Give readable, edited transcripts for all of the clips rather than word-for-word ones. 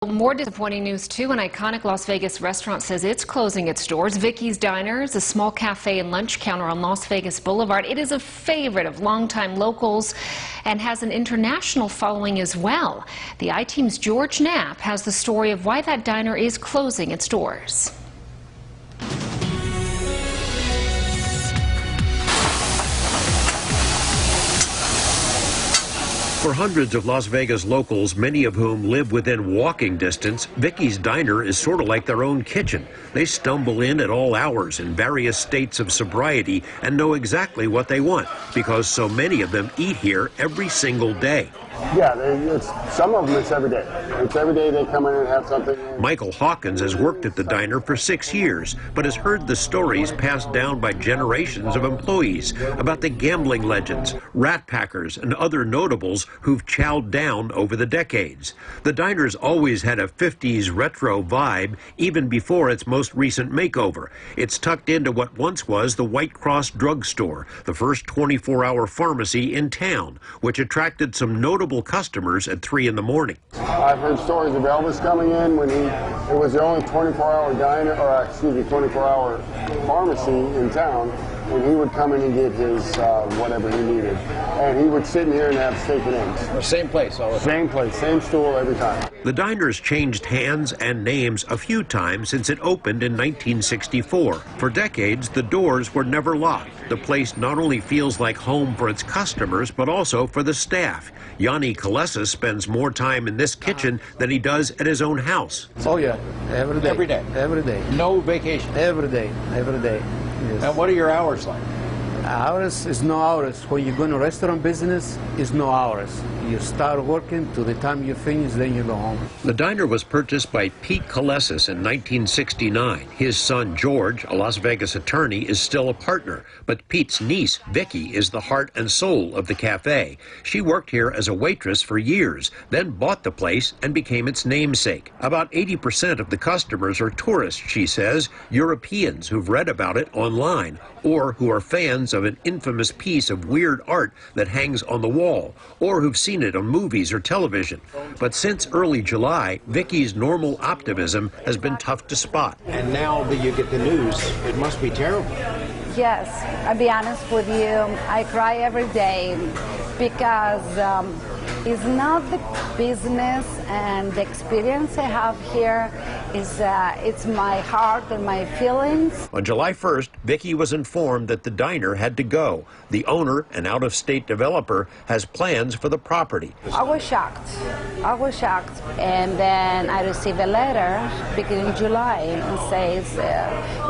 More disappointing news, too. An iconic Las Vegas restaurant says it's closing its doors. Vickie's Diner is a small cafe and lunch counter on Las Vegas Boulevard. It is a favorite of longtime locals and has an international following as well. The I-Team's George Knapp has the story of why that diner is closing its doors. For hundreds of Las Vegas locals, many of whom live within walking distance, Vickie's Diner is sort of like their own kitchen. They stumble in at all hours in various states of sobriety and know exactly what they want because so many of them eat here every single day. Yeah, some of them it's every day. It's every day they come in and have something. Michael Hawkins has worked at the diner for 6 years, but has heard the stories passed down by generations of employees about the gambling legends, rat packers, and other notables who've chowed down over the decades. The diner's always had a 50s retro vibe, even before its most recent makeover. It's tucked into what once was the White Cross drugstore, the first 24-hour pharmacy in town, which attracted some notable customers at 3 in the morning. I've heard stories of Elvis coming in when it was the only 24-hour diner, or excuse me, 24-hour pharmacy in town, and he would come in and get his whatever he needed. And he would sit in here and have steak and eggs. Same place all the time. Same place, same stool every time. The diner's changed hands and names a few times since it opened in 1964. For decades, the doors were never locked. The place not only feels like home for its customers, but also for the staff. Yanni Kalesa spends more time in this kitchen than he does at his own house. Oh, yeah. Every day. Every day? Every day. No vacation? Every day. Every day. Yes. And what are your hours like? Hours is no hours. When you go in a restaurant business, it's no hours. You start working to the time you finish, then you go home. The diner was purchased by Pete Kalesas in 1969. His son, George, a Las Vegas attorney, is still a partner. But Pete's niece, Vickie, is the heart and soul of the cafe. She worked here as a waitress for years, then bought the place and became its namesake. About 80% of the customers are tourists, she says, Europeans who've read about it online, or who are fans of an infamous piece of weird art that hangs on the wall, or who've seen it on movies or television. But since early July, Vickie's normal optimism has been tough to spot. And now that you get the news, it must be terrible. Yes, I'll be honest with you, I cry every day because it's not the business and the experience I have here. It's my heart and my feelings. On July 1st, Vickie was informed that the diner had to go. The owner, an out-of-state developer, has plans for the property. I was shocked. And then I received a letter beginning of July and says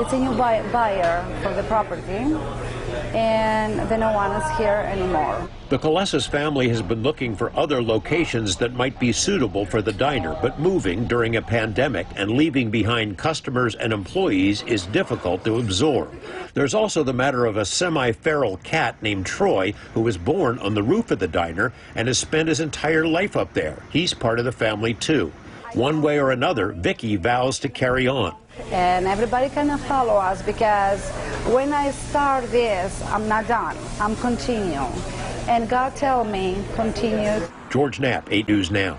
it's a new buyer for the property and then no one is here anymore. The Kalesas family has been looking for other locations that might be suitable for the diner, but moving during a pandemic and leaving behind customers and employees is difficult to absorb. There's also the matter of a semi-feral cat named Troy, who was born on the roof of the diner and has spent his entire life up there. He's part of the family too. One way or another, Vickie vows to carry on. And everybody can follow us because when I start this, I'm not done. I'm continuing. And God tell me, continue. George Knapp, 8 News Now.